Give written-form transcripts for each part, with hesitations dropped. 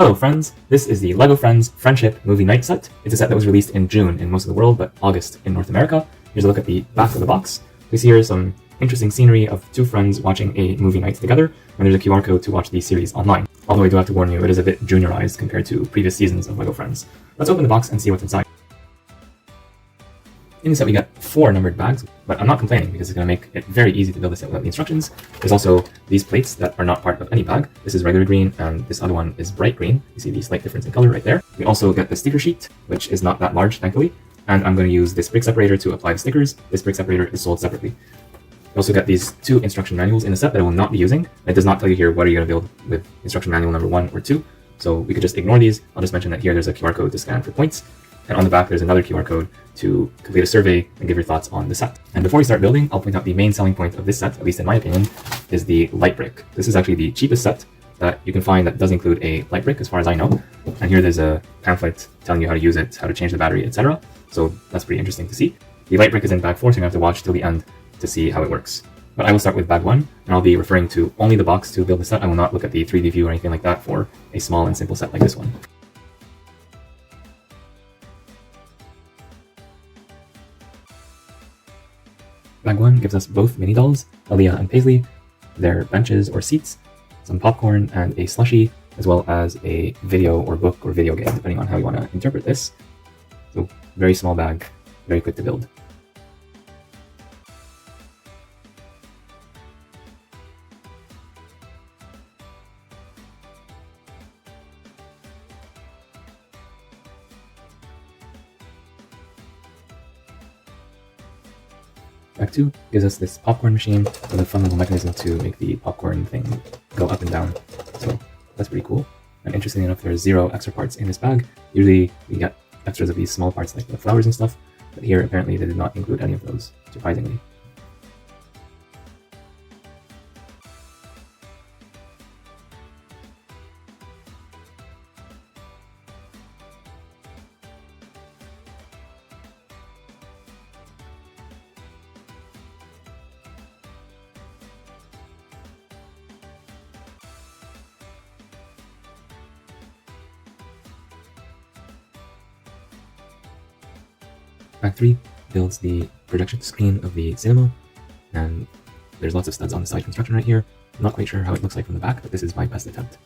Hello friends, this is the LEGO Friends Friendship Movie Night set. It's a set that was released in June in most of the world, but August in North America. Here's a look at the back of the box. We see here some interesting scenery of two friends watching a movie night together, and there's a QR code to watch the series online. Although I do have to warn you, it is a bit juniorized compared to previous seasons of LEGO Friends. Let's open the box and see what's inside. In the set we got 4 numbered bags, but I'm not complaining because it's going to make it very easy to build this set without the instructions. There's also these plates that are not part of any bag. This is regular green and this other one is bright green. You see the slight difference in color right there. We also get the sticker sheet, which is not that large, thankfully. And I'm going to use this brick separator to apply the stickers. This brick separator is sold separately. We also get these 2 instruction manuals in the set that I will not be using. It does not tell you here what are you going to build with instruction manual number 1 or 2. So we could just ignore these. I'll just mention that here there's a QR code to scan for points. And on the back, there's another QR code to complete a survey and give your thoughts on the set. And before we start building, I'll point out the main selling point of this set, at least in my opinion, is the light brick. This is actually the cheapest set that you can find that does include a light brick, as far as I know. And here there's a pamphlet telling you how to use it, how to change the battery, etc. So that's pretty interesting to see. The light brick is in bag 4, so you're going to have to watch till the end to see how it works. But I will start with bag 1, and I'll be referring to only the box to build the set. I will not look at the 3D view or anything like that for a small and simple set like this one. Bag 1 gives us both mini dolls, Aliya and Paisley, their benches or seats, some popcorn and a slushie, as well as a video or book or video game, depending on how you want to interpret this. So very small bag, very quick to build. Bag 2 gives us this popcorn machine with a fun little mechanism to make the popcorn thing go up and down. So that's pretty cool. And interestingly enough, there's 0 extra parts in this bag. Usually we get extras of these small parts like the flowers and stuff, but here apparently they did not include any of those, surprisingly. Bag 3 builds the projection screen of the cinema, and there's lots of studs on the side construction right here. I'm not quite sure how it looks like from the back, but this is my best attempt.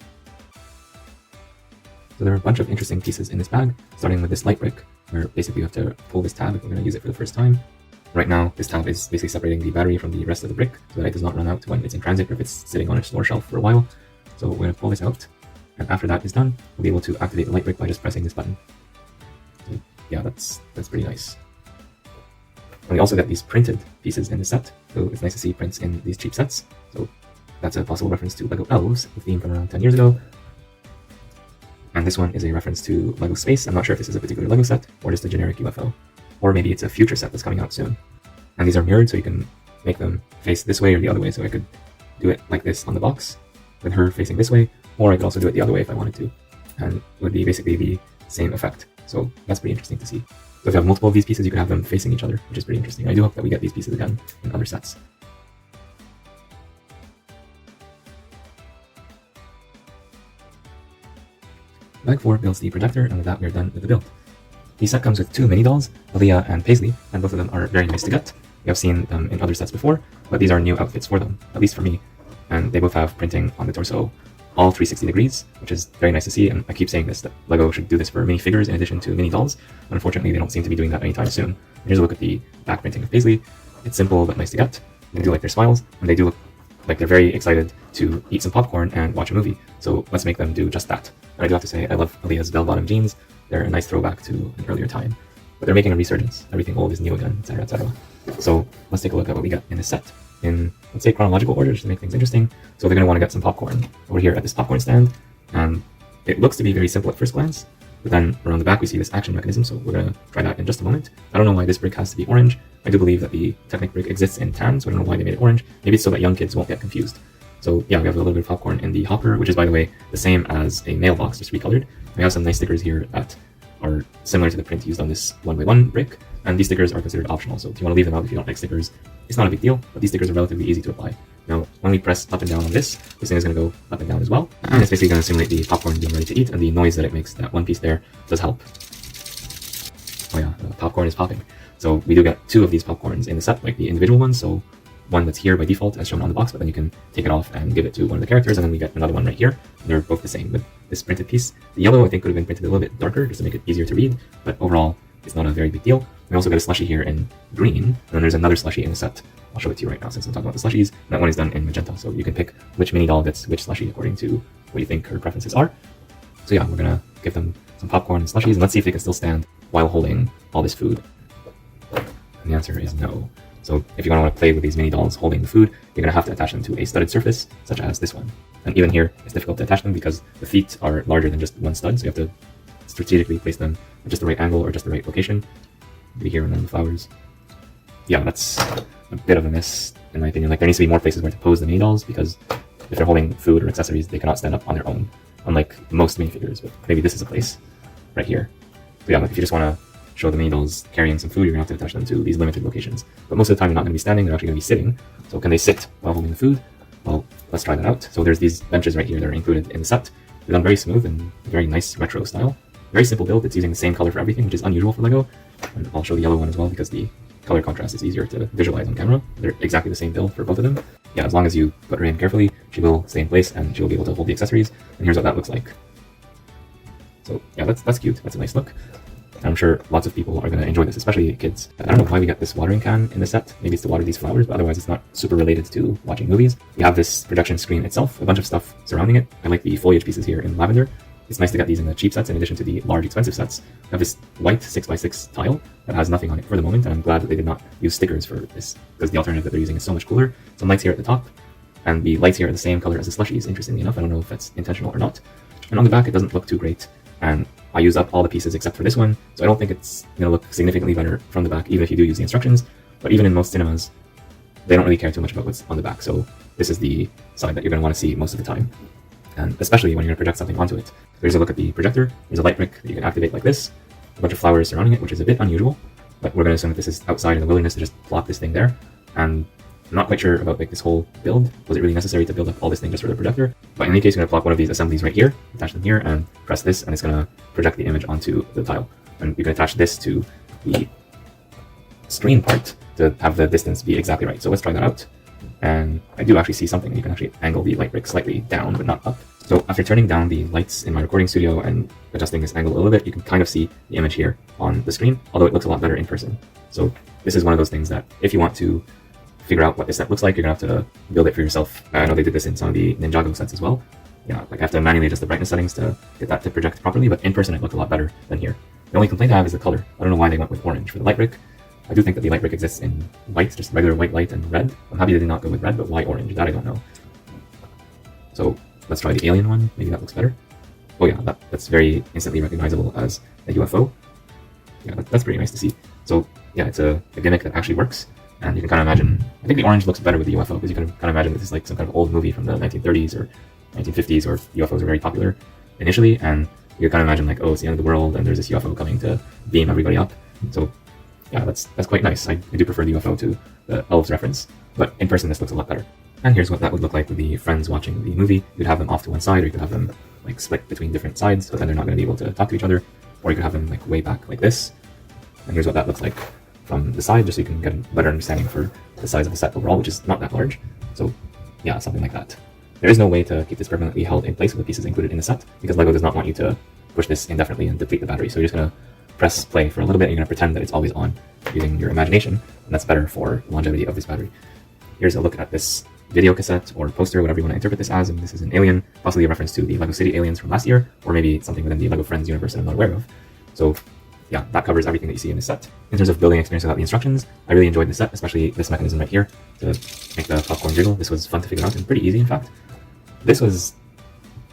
So there are a bunch of interesting pieces in this bag, starting with this light brick, where basically you have to pull this tab if we're going to use it for the first time. Right now, this tab is basically separating the battery from the rest of the brick, so that it does not run out when it's in transit or if it's sitting on a store shelf for a while. So we're going to pull this out, and after that is done, we'll be able to activate the light brick by just pressing this button. So yeah, that's pretty nice. And we also get these printed pieces in the set, so it's nice to see prints in these cheap sets. So that's a possible reference to LEGO Elves, the theme from around 10 years ago. And this one is a reference to LEGO Space. I'm not sure if this is a particular LEGO set, or just a generic UFO. Or maybe it's a future set that's coming out soon. And these are mirrored, so you can make them face this way or the other way. So I could do it like this on the box, with her facing this way, or I could also do it the other way if I wanted to. And it would be basically the same effect. So that's pretty interesting to see. So if you have multiple of these pieces, you can have them facing each other, which is pretty interesting. I do hope that we get these pieces again in other sets. Bag 4 builds the projector, and with that we are done with the build. The set comes with 2 mini dolls, Aliya and Paisley, and both of them are very nice to get. We have seen them in other sets before, but these are new outfits for them, at least for me. And they both have printing on the torso, all 360 degrees, which is very nice to see, and I keep saying this, that LEGO should do this for minifigures in addition to mini dolls, but unfortunately they don't seem to be doing that anytime soon. And here's a look at the back printing of Paisley. It's simple but nice to get. They do like their smiles, and they do look like they're very excited to eat some popcorn and watch a movie, so let's make them do just that. And I do have to say, I love Aliya's bell-bottom jeans. They're a nice throwback to an earlier time, but they're making a resurgence. Everything old is new again, etc, etc. So let's take a look at what we got in this set, in, let's say, chronological order, just to make things interesting. So they're going to want to get some popcorn over here at this popcorn stand, and it looks to be very simple at first glance, but then around the back we see this action mechanism, so we're going to try that in just a moment. I don't know why this brick has to be orange. I do believe that the Technic brick exists in tan, so I don't know why they made it orange. Maybe it's so that young kids won't get confused. So yeah, we have a little bit of popcorn in the hopper, which is, by the way, the same as a mailbox, just recolored. We have some nice stickers here that are similar to the print used on this 1x1 brick, and these stickers are considered optional, so if you want to leave them out if you don't like stickers, it's not a big deal, but these stickers are relatively easy to apply. Now, when we press up and down on this thing is going to go up and down as well. And it's basically going to simulate the popcorn being ready to eat, and the noise that it makes, that one piece there, does help. Oh yeah, the popcorn is popping. So we do get 2 of these popcorns in the set, like the individual ones. So one that's here by default as shown on the box, but then you can take it off and give it to one of the characters, and then we get another one right here. They're both the same with this printed piece. The yellow I think could have been printed a little bit darker just to make it easier to read, but overall it's not a very big deal. We also get a slushie here in green, and then there's another slushie in the set. I'll show it to you right now since I'm talking about the slushies. That one is done in magenta, so you can pick which mini doll gets which slushie according to what you think her preferences are. So yeah, we're gonna give them some popcorn and slushies, and let's see if they can still stand while holding all this food. And the answer is no. So if you want to play with these mini dolls holding the food, you're going to have to attach them to a studded surface, such as this one. And even here, it's difficult to attach them because the feet are larger than just one stud, so you have to strategically place them at just the right angle or just the right location. Maybe here and then the flowers. Yeah, that's a bit of a miss, in my opinion. Like, there needs to be more places where to pose the mini dolls, because if they're holding food or accessories, they cannot stand up on their own, unlike most minifigures. But maybe this is a place right here. So yeah, like if you just want to show the mini dolls carrying some food, you're going to have to attach them to these limited locations. But most of the time, you're not going to be standing, they're actually going to be sitting. So can they sit while holding the food? Well, let's try that out. So there's these benches right here that are included in the set. They're done very smooth and very nice retro style. Very simple build. It's using the same color for everything, which is unusual for LEGO. And I'll show the yellow one as well because the color contrast is easier to visualize on camera. They're exactly the same build for both of them. Yeah, as long as you put her in carefully, she will stay in place and she will be able to hold the accessories. And here's what that looks like. So yeah, that's cute. That's a nice look. I'm sure lots of people are going to enjoy this, especially kids. I don't know why we get this watering can in the set. Maybe it's to water these flowers, but otherwise it's not super related to watching movies. We have this projection screen itself, a bunch of stuff surrounding it. I like the foliage pieces here in lavender. It's nice to get these in the cheap sets in addition to the large expensive sets. We have this white 6x6 tile that has nothing on it for the moment, and I'm glad that they did not use stickers for this, because the alternative that they're using is so much cooler. Some lights here at the top, and the lights here are the same color as the slushies, interestingly enough. I don't know if that's intentional or not. And on the back, it doesn't look too great, and I used up all the pieces except for this one, so I don't think it's going to look significantly better from the back, even if you do use the instructions. But even in most cinemas, they don't really care too much about what's on the back, so this is the side that you're going to want to see most of the time, and especially when you're going to project something onto it. There's a look at the projector. There's a light brick that you can activate like this, a bunch of flowers surrounding it, which is a bit unusual, but we're going to assume that this is outside in the wilderness to just plop this thing there. And I'm not quite sure about like this whole build. Was it really necessary to build up all this thing just for the projector? But in any case, you're going to plop one of these assemblies right here, attach them here, and press this, and it's going to project the image onto the tile. And you can attach this to the screen part to have the distance be exactly right. So let's try that out. And I do actually see something. You can actually angle the light brick slightly down, but not up. So after turning down the lights in my recording studio and adjusting this angle a little bit, you can kind of see the image here on the screen, although it looks a lot better in person. So this is one of those things that if you want to figure out what this set looks like, you're gonna have to build it for yourself. I know they did this in some of the Ninjago sets as well. Yeah, like I have to manually adjust the brightness settings to get that to project properly, but in person it looked a lot better than here. The only complaint I have is the color. I don't know why they went with orange for the light brick. I do think that the light brick exists in white, just regular white light and red. I'm happy they did not go with red, but why orange? That I don't know. So let's try the alien one. Maybe that looks better. Oh yeah, that's very instantly recognizable as a UFO. Yeah, that's pretty nice to see. So yeah, it's a gimmick that actually works. And you can kind of imagine, I think the orange looks better with the UFO, because you can kind of imagine this is like some kind of old movie from the 1930s or 1950s, where UFOs were very popular initially, and you kind of imagine like, oh, it's the end of the world, and there's this UFO coming to beam everybody up. So yeah, that's quite nice. I do prefer the UFO to the elves reference, but in person this looks a lot better. And here's what that would look like with the friends watching the movie. You'd have them off to one side, or you could have them like split between different sides, so then they're not going to be able to talk to each other, or you could have them like way back like this. And here's what that looks like from the side, just so you can get a better understanding for the size of the set overall, which is not that large. So yeah, something like that. There is no way to keep this permanently held in place with the pieces included in the set, because LEGO does not want you to push this indefinitely and deplete the battery. So you're just going to press play for a little bit, and you're going to pretend that it's always on using your imagination, and that's better for the longevity of this battery. Here's a look at this video cassette or poster, whatever you want to interpret this as, and this is an alien, possibly a reference to the LEGO City aliens from last year, or maybe something within the LEGO Friends universe that I'm not aware of. So yeah, that covers everything that you see in this set. In terms of building experience without the instructions, I really enjoyed the set, especially this mechanism right here to make the popcorn jiggle. This was fun to figure out and pretty easy, in fact. This was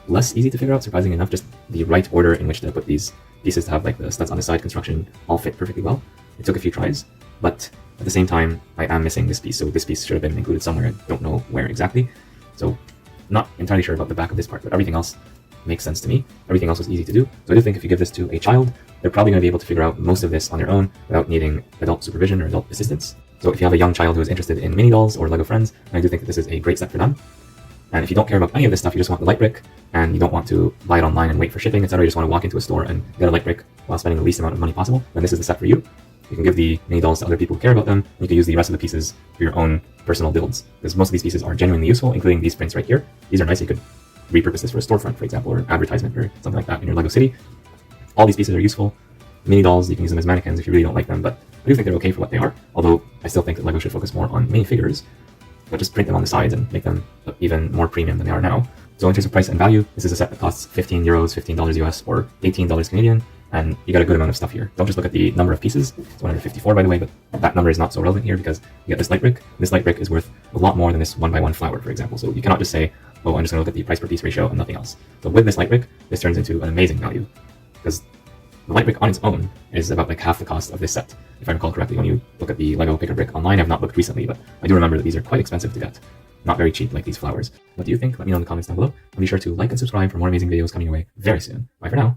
less easy to figure out, surprisingly enough. Just the right order in which to put these pieces to have like the studs on the side construction all fit perfectly well. It took a few tries, but at the same time, I am missing this piece, so this piece should have been included somewhere. I don't know where exactly. So not entirely sure about the back of this part, but everything else makes sense to me. Everything else was easy to do. So I do think if you give this to a child, they're probably going to be able to figure out most of this on their own without needing adult supervision or adult assistance. So if you have a young child who is interested in mini dolls or Lego Friends, I do think that this is a great set for them. And if you don't care about any of this stuff, you just want the light brick, and you don't want to buy it online and wait for shipping, etc., you just want to walk into a store and get a light brick while spending the least amount of money possible, then this is the set for you. You can give the mini dolls to other people who care about them, and you can use the rest of the pieces for your own personal builds, because most of these pieces are genuinely useful, including these prints right here. These are nice. You could repurpose this for a storefront, for example, or an advertisement or something like that in your Lego city. All these pieces are useful. Mini dolls, you can use them as mannequins if you really don't like them, but I do think they're okay for what they are, although I still think that Lego should focus more on minifigures, but just print them on the sides and make them even more premium than they are now. So in terms of price and value, this is a set that costs €15, $15 US, or $18 Canadian, and you got a good amount of stuff here. Don't just look at the number of pieces. It's 154, by the way, but that number is not so relevant here because you get this light brick. This light brick is worth a lot more than this 1x1 flower, for example. So you cannot just say, oh, I'm just going to look at the price per piece ratio and nothing else. So with this light brick, this turns into an amazing value, because the light brick on its own is about like half the cost of this set. If I recall correctly, when you look at the Lego Picker Brick online, I've not looked recently, but I do remember that these are quite expensive to get. Not very cheap like these flowers. What do you think? Let me know in the comments down below. And be sure to like and subscribe for more amazing videos coming your way very soon. Bye for now.